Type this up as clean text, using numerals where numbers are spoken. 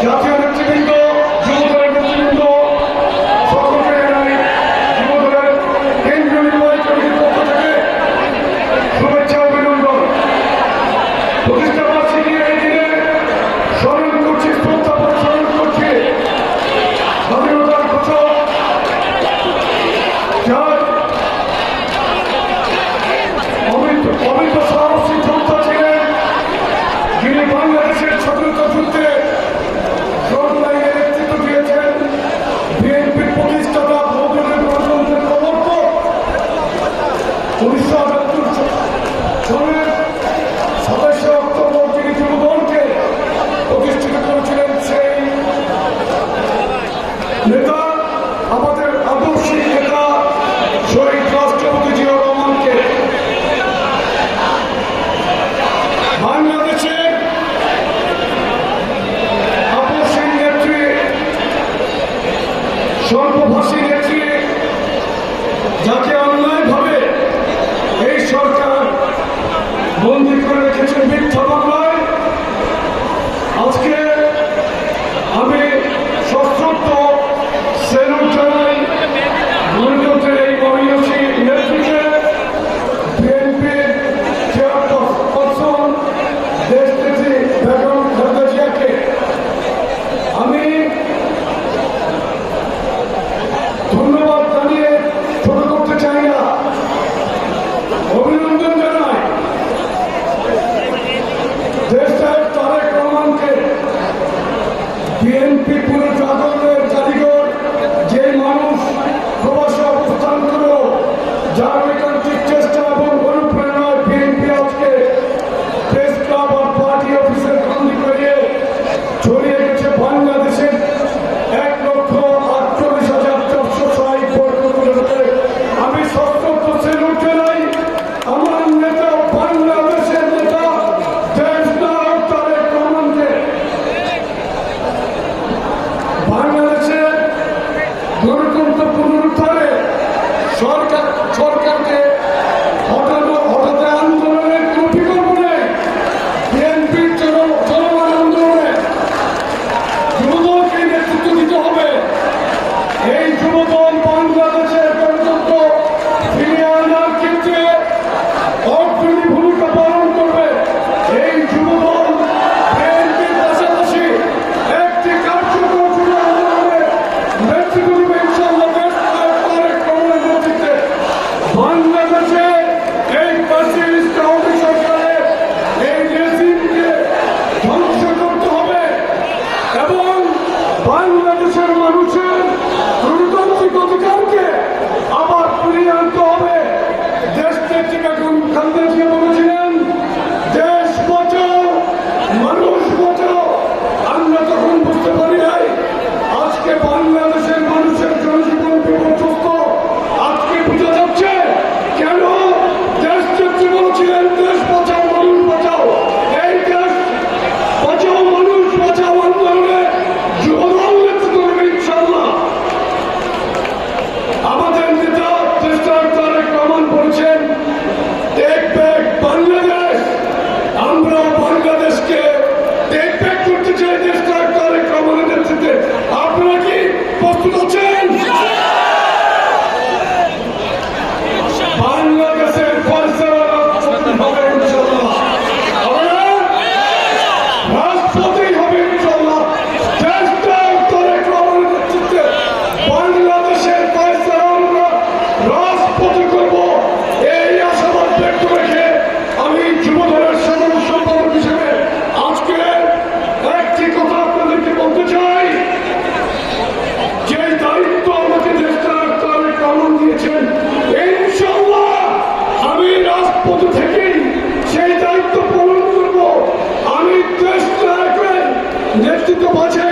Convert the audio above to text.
জাতীয় নেতৃবৃন্দ, যুবদলের নেতৃবৃন্দ, সকলকে জানাই যুবদলের কেন্দ্রীয় নির্বাহী কমিটির পক্ষ থেকে শুভেচ্ছা অভিনন্দন। প্রতিষ্ঠা বার্ষিকী এই দিনে স্মরণ করছি, শ্রদ্ধা স্মরণ করছি স্বাধীনতার ঘোষক অমিত সাহসী যোদ্ধা ছিলেন, যিনি বাংলাদেশের স্বাধীনতা যুদ্ধে ফ্রন্টলাইনে নেতৃত্ব দিয়েছেন। বিএনপির প্রতিষ্ঠাতা, বহুদলীয় গণতন্ত্রের প্রবর্তক, 1978 সালের 27 অক্টোবর যিনি যুবদলকে প্রতিষ্ঠিত করেছিলেন, সেই নেতা, আমাদের আদর্শিক নেতা শহীদ রাষ্ট্রপতি জিয়া রহমানকে বাংলাদেশের আপসহীন নেত্রী, সর্বভাষী নেত্রী, যাকে অন্যায়ভাবে এই সরকার বন্দী করে রেখেছেন মিথ্যা মামলায়, আজকে আমি সশ্রদ্ধ সেলুট জানাই গণতন্ত্রের এই মহিষী নেত্রীকে, বিএনপির চেয়ারপারসন দেশনেত্রী বেগম খালেদা জিয়াকে। আমি ধন্যবাদ জানিয়ে ছোট করতে চাই না, অভিনন্দন জানাই দেশ সাহেব তারেক রহমানকে। বিএনপি পুরো জাগরণের জাদুঘর, যে মানুষ প্রবাসে অবস্থান করেও যার ঐকান্তিক চেষ্টা এবং অনুপ্রেরণায় বিএনপি আজকে প্রেস ক্লাব আর পার্টি অফিসের বন্দি করিয়ে ছড়িয়ে গেছে বাংলাদেশের 1,48,460 বর্গ কিলোমিটারে। আমি সশ্রদ্ধ সেলুট জানাই আমার নেতা, বাংলাদেশের নেতা, দেশ নায়ক তারেক রহমানকে। বাংলাদেশের গণতন্ত্র পুনরুদ্ধারে সরকারকে হঠাৎ আন্দোলনের কোনো বিকল্প নেই। বিএনপির চলমান আন্দোলনে যুবদলকে নেতৃত্ব দিতে হবে। এই যুবদল বাংলাদেশের গণতন্ত্র ফিরিয়ে আনার ক্ষেত্রে অগ্রণী ভূমিকা পালন করবে। এই যুবদল বিএনপির পাশাপাশি একটি কার্যকর যুব আন্দোলনের নেতৃত্ব দেবে ইনশাআল্লাহ। তারেক রহমানের নেতৃত্বে বাংলাদেশে এই ফ্যাসিস্ট আওয়ামী সরকারের এই রেজিমকে ধ্বংস করতে হবে এবং বাংলাদেশের মানুষের গণতান্ত্রিক অধিকারকে আবার ফিরিয়ে আনতে হবে। দেশ নেত্রী বেগম খালেদা জিয়া বলেছিলেন, দেশ বাঁচাও, মানুষ বাঁচাও। আমরা তখন বুঝতে পারি নাই আজকে বাংলাদেশের মানুষের জনজীবন বিপর্যস্ত। আজকে বোঝা যাচ্ছে কেন দেশ নেত্রী বলেছিলেন, দেশ বাঁচাও, মানুষ বাঁচাও। এই দেশ বাঁচাও, মানুষ বাঁচাও আন্দোলনে যুবদল নেতৃত্ব দেবে ইনশাআল্লাহ। আমাদের নেতা দেশ নায়ক তারেক রহমান বলেছেন, টেক ব্যাক বাংলাদেশ। আমরা বাংলাদেশকে টেক ব্যাক করতে চাই দেশ নায়ক তারেক রহমানের নেতৃত্বে। আপনারা কি প্রস্তুত আছেন? বাংলাদেশের ফয়সালা রাষ্ট্রপতি হবে ইনশাআল্লাহ। হবে না? রাষ্ট্রপতি হবে ইনশাআল্লাহ। দেশ নায়ক তারেক রহমানের নেতৃত্বে বাংলাদেশের ফয়সালা আমরা রাষ্ট্রপতি করব। এই আশাবাদ ব্যক্ত রেখে আমি যুবদলের সাধারণ সম্পাদক হিসেবে আজকে একটি কথা আপনাদেরকে বলতে চাই। যে দায়িত্ব আমাকে দেশ নায়ক তারেক রহমান দিয়েছেন, ইনশাআল্লাহ আমি রাজপথ থেকেই সেই দায়িত্ব পালন করব। আমি দেশ নায়কের নেতৃত্ব বাঁচাই